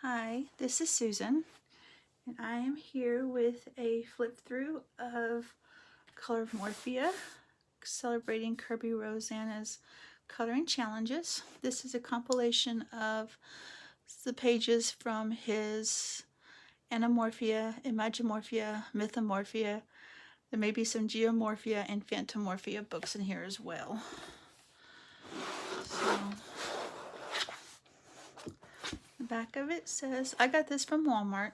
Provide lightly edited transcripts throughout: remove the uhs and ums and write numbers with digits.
Hi, this is Susan, and I am here with a flip through of Colormorphia, celebrating Kerby Rosanes' coloring challenges. This is a compilation of the pages from his Anamorphia, Imagimorphia, Mythomorphia. There may be some Geomorphia and Phantomorphia books in here as well. So, the back of it says, I got this from Walmart.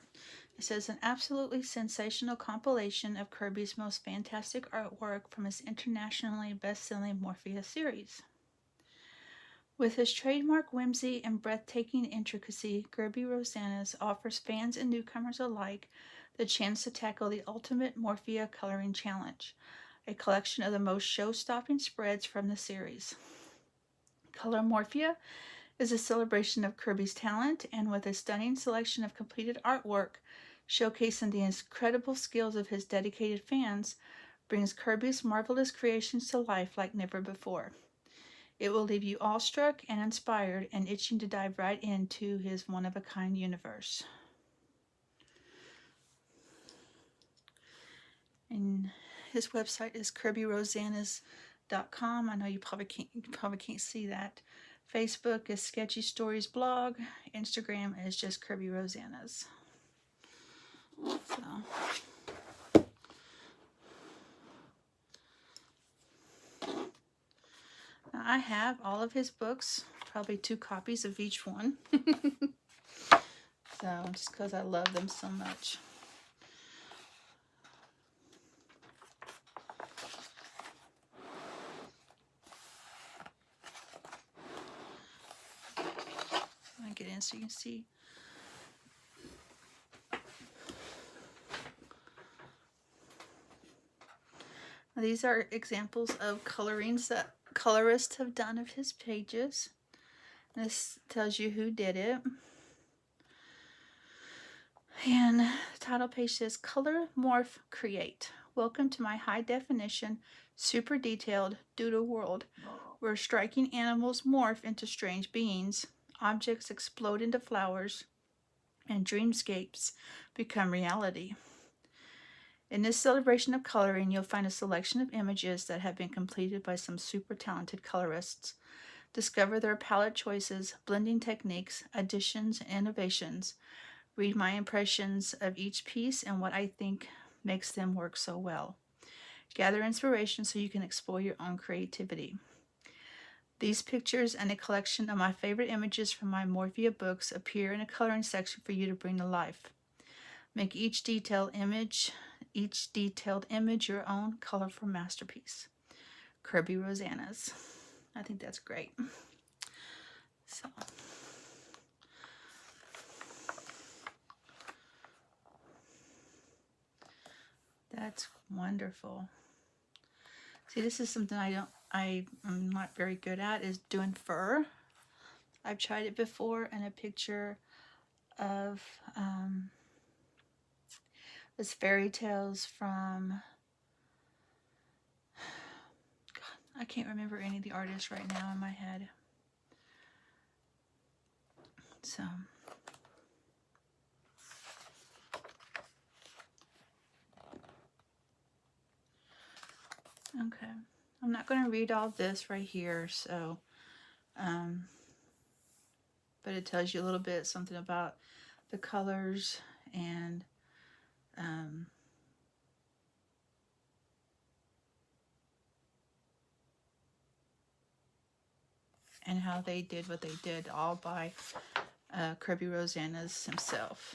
It says, an absolutely sensational compilation of Kerby's most fantastic artwork from his internationally best-selling Morphia series. With his trademark whimsy and breathtaking intricacy, Kerby Rosanes offers fans and newcomers alike the chance to tackle the ultimate Morphia coloring challenge, a collection of the most show-stopping spreads from the series. Colormorphia is a celebration of Kerby's talent, and with a stunning selection of completed artwork showcasing the incredible skills of his dedicated fans, brings Kerby's marvelous creations to life like never before. It will leave you awestruck and inspired and itching to dive right into his one-of-a-kind universe. And his website is KerbyRosanes.com. I know you probably can't see that. Facebook is Sketchy Stories Blog. Instagram is just Kerby Rosanes. So, now I have all of his books, probably 2 copies of each one. So, just because I love them so much. I'll get in so you can see. Now, these are examples of colorings that colorists have done of his pages. This tells you who did it. And the title page says, Color, Morph, Create. Welcome to my high definition, super detailed doodle world, where striking animals morph into strange beings, objects explode into flowers, and dreamscapes become reality. In this celebration of coloring, you'll find a selection of images that have been completed by some super talented colorists. Discover their palette choices, blending techniques, additions, and innovations. Read my impressions of each piece and what I think makes them work so well. Gather inspiration so you can explore your own creativity. These pictures and a collection of my favorite images from my Morphia books appear in a coloring section for you to bring to life. Make each detailed image your own colorful masterpiece. Kerby Rosanes. I think that's great. So, that's wonderful. See, this is something I'm not very good at, is doing fur. I've tried it before, and a picture of this fairy tales from, God, I can't remember any of the artists right now in my head. So, okay, I'm not going to read all this right here, so, but it tells you a little bit something about the colors and how they did what they did, all by Kerby Rosanes himself.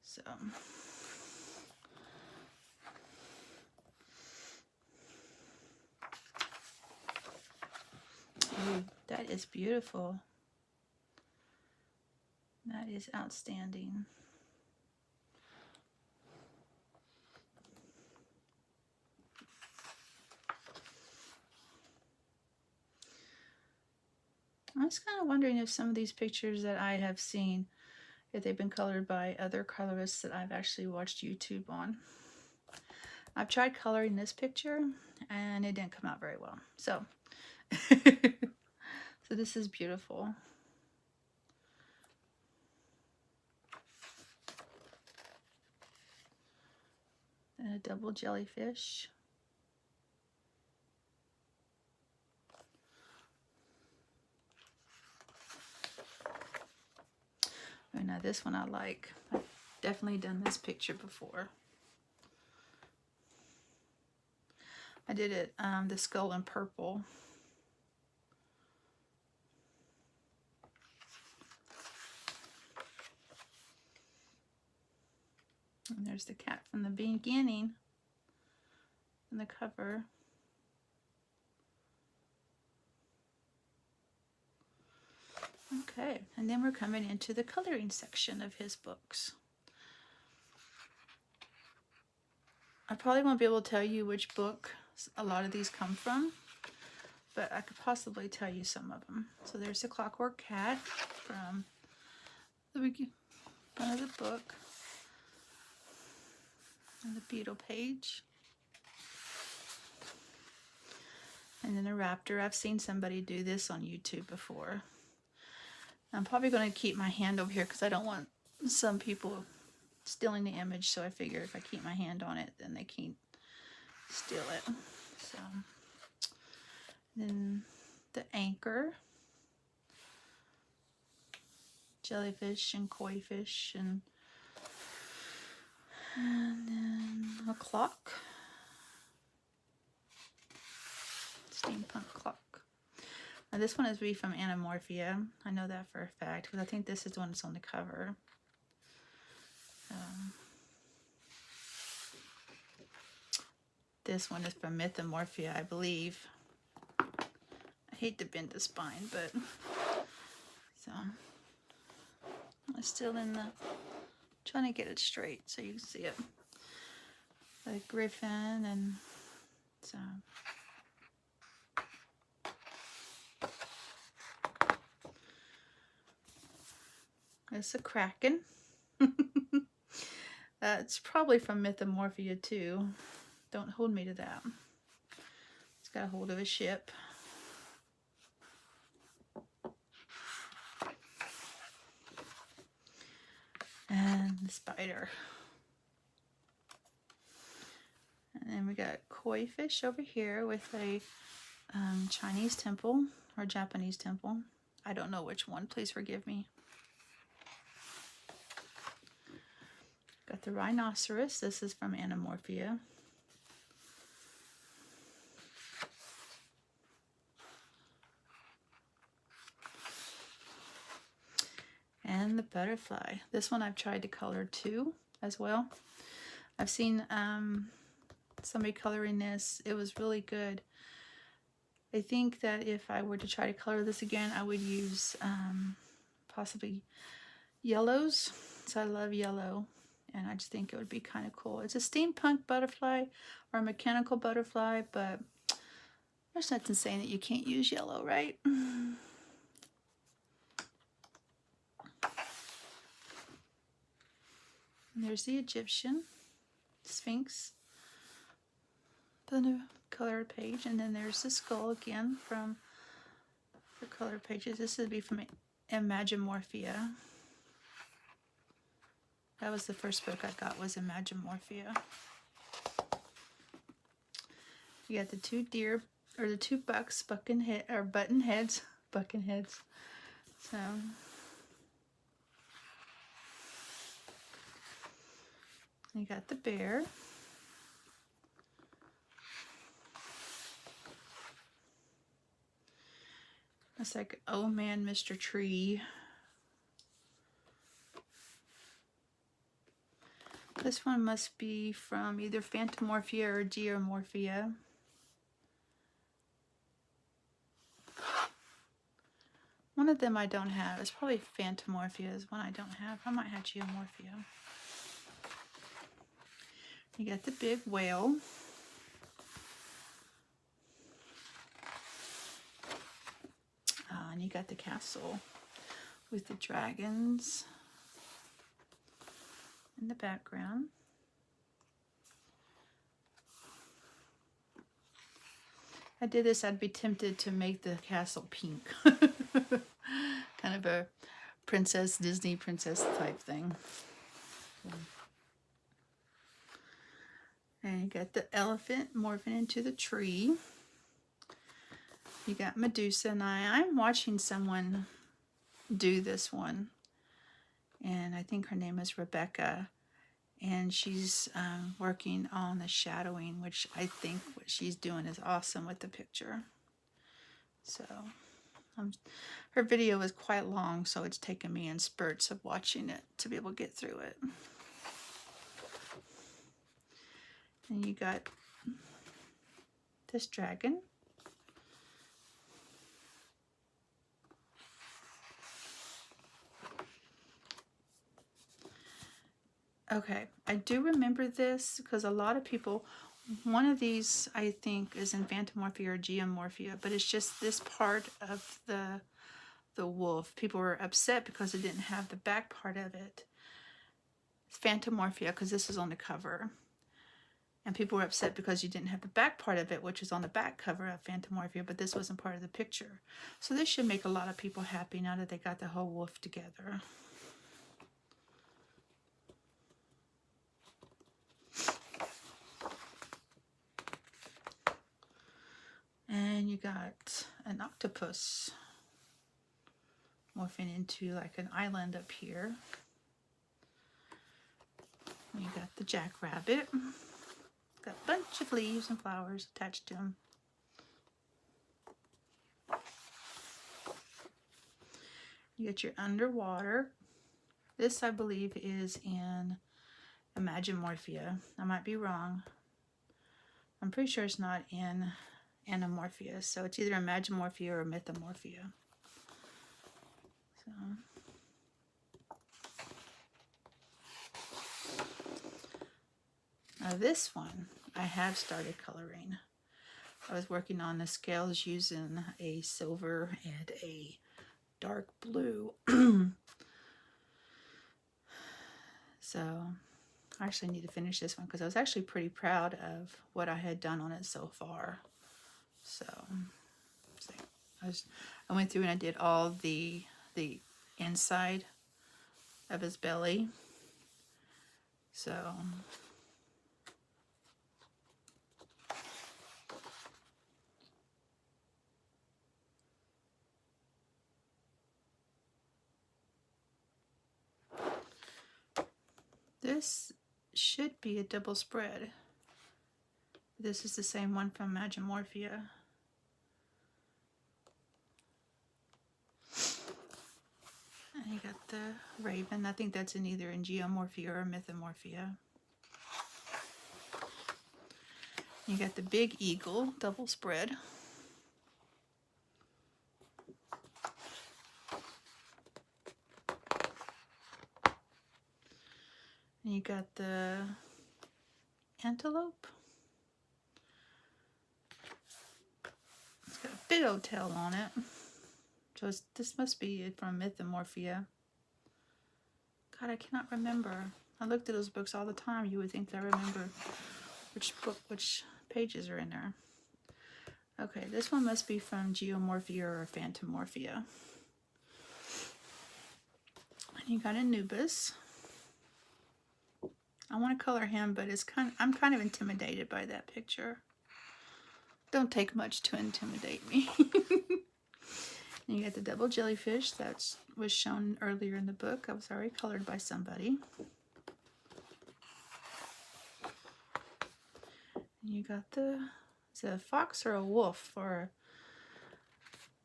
So, ooh, that is beautiful. That is outstanding. I was kind of wondering if some of these pictures that I have seen, if they've been colored by other colorists that I've actually watched YouTube on. I've tried coloring this picture, and it didn't come out very well. So, so this is beautiful. And a double jellyfish. Oh, now this one I like. I've definitely done this picture before. I did it, the skull in purple. And there's the cat from the beginning in the cover. Okay, and then we're coming into the coloring section of his books. I probably won't be able to tell you which book a lot of these come from, but I could possibly tell you some of them. So there's the Clockwork Cat from the front of the book. And the beetle page. And then a raptor. I've seen somebody do this on YouTube before. I'm probably going to keep my hand over here because I don't want some people stealing the image. So I figure if I keep my hand on it, then they can't steal it. So then the anchor. Jellyfish and koi fish and then a clock, steampunk clock. Now this one is really from Anamorphia. I know that for a fact because I think this is the one that's on the cover. This one is from Mythomorphia, I believe. I hate to bend the spine, but so I'm still in the trying to get it straight so you can see it. The griffin and so it's a kraken. It's probably from Mythomorphia too. Don't hold me to that. It's got a hold of a ship. And the spider. And then we got koi fish over here with a Chinese temple or Japanese temple. I don't know which one. Please forgive me. Got the rhinoceros. This is from Anamorphia. And the butterfly. This one I've tried to color too as well. I've seen somebody coloring this. It was really good. I think that if I were to try to color this again, I would use possibly yellows. So I love yellow. And I just think it would be kind of cool. It's a steampunk butterfly or a mechanical butterfly, but there's nothing saying that you can't use yellow, right? And there's the Egyptian Sphinx. Then a color page, and then there's the skull again from the color pages. This would be from Imagimorphia. That was the first book I got, was Imagimorphia. You got the two deer, or the two bucks, button heads. So you got the bear. It's like, oh man, Mr. Tree. This one must be from either Phantomorphia or Geomorphia. One of them I don't have. It's probably Phantomorphia is one I don't have. I might have Geomorphia. You got the big whale. And you got the castle with the dragons in the background. I did this, I'd be tempted to make the castle pink. Kind of a princess, Disney princess type thing. And you got the elephant morphing into the tree. You got Medusa, and I'm watching someone do this one. And I think her name is Rebecca. And she's working on the shadowing, which I think what she's doing is awesome with the picture. So her video is quite long, so it's taken me in spurts of watching it to be able to get through it. And you got this dragon. Okay, I do remember this because a lot of people, one of these I think is in Phantomorphia or Geomorphia, but it's just this part of the wolf. People were upset because it didn't have the back part of it. It's Phantomorphia because this is on the cover. And people were upset because you didn't have the back part of it, which is on the back cover of Phantomorphia, but this wasn't part of the picture. So this should make a lot of people happy now that they got the whole wolf together. And you got an octopus morphing into like an island up here. And you got the jackrabbit. Got a bunch of leaves and flowers attached to him. You get your underwater. This, I believe, is in Imagimorphia. I might be wrong. I'm pretty sure it's not in Anamorphia, so it's either Imagimorphia or Mythomorphia. So now this one I have started coloring. I was working on the scales using a silver and a dark blue. So I actually need to finish this one because I was actually pretty proud of what I had done on it so far. So I went through and I did all the inside of his belly. So this should be a double spread. This is the same one from Imagimorphia. And you got the raven. I think that's in either in Geomorphia or Mythomorphia. You got the big eagle, double spread. And you got the antelope. It's got a big old tail on it. So this must be from Mythomorphia. God, I cannot remember. I looked at those books all the time. You would think that I remember which pages are in there. Okay, this one must be from Geomorphia or Phantomorphia. And you got Anubis. I want to color him, but I'm kind of intimidated by that picture. Don't take much to intimidate me. And you got the double jellyfish that was shown earlier in the book. I was already colored by somebody. And you got is it a fox or a wolf or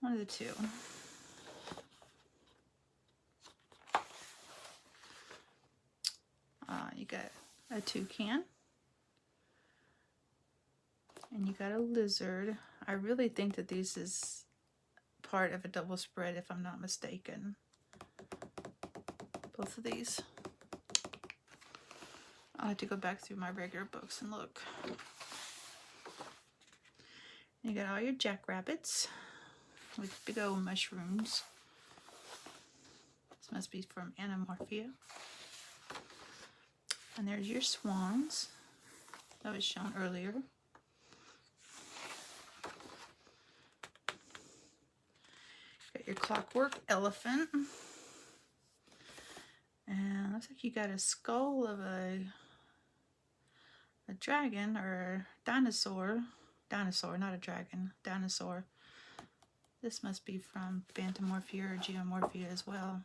one of the two. You got a toucan. And you got a lizard. I really think that this is part of a double spread, if I'm not mistaken. Both of these. I'll have to go back through my regular books and look. And you got all your jackrabbits with big old mushrooms. This must be from Anamorphia. And there's your swans. That was shown earlier. Got your clockwork elephant. And looks like you got a skull of a a dragon or dinosaur. Dinosaur, not a dragon. Dinosaur. This must be from Phantomorphia or Geomorphia as well.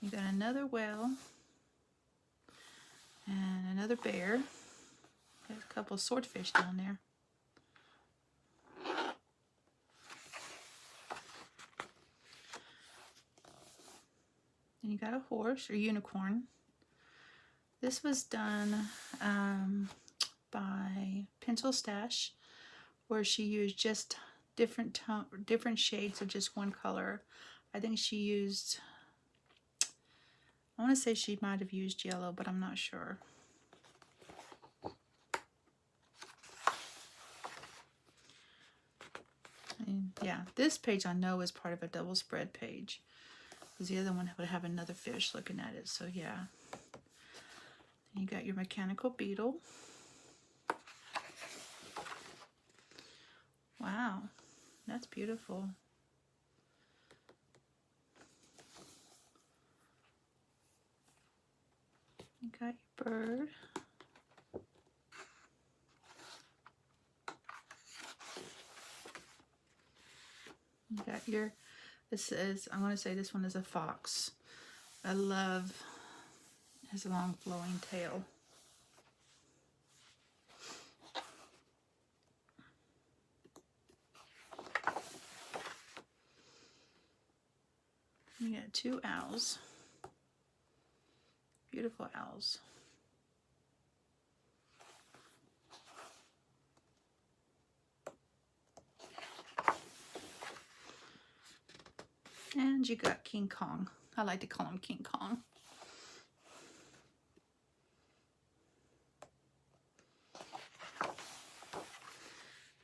You got another whale and another bear. There's a couple of swordfish down there. And you got a horse or unicorn. This was done by Pencil Stash, where she used just different shades of just one color. I think she used, I want to say she might have used yellow, but I'm not sure. And yeah, this page I know is part of a double spread page, because the other one would have another fish looking at it. So yeah. You got your mechanical beetle. Wow, that's beautiful. You got your bird. You got your, this is, I want to say this one is a fox. I love his long flowing tail. You got two owls. Beautiful owls. And you got King Kong. I like to call him King Kong.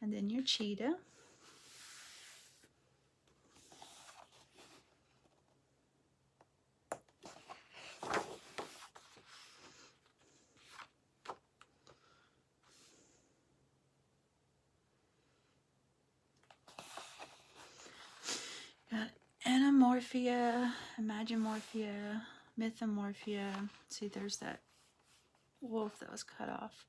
And then your cheetah. Got Anamorphia, Imagimorphia, Mythomorphia. See, there's that wolf that was cut off.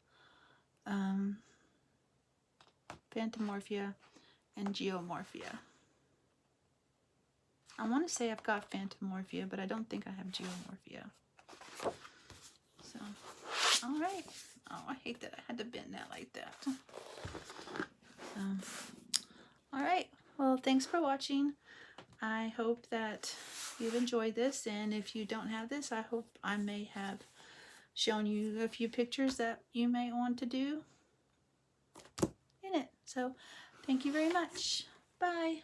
Phantomorphia and Geomorphia. I want to say I've got Phantomorphia, but I don't think I have Geomorphia. So, all right. Oh, I hate that I had to bend that like that. All right. Well, thanks for watching. I hope that you've enjoyed this, and if you don't have this, I hope I may have shown you a few pictures that you may want to do in it. So, thank you very much. Bye.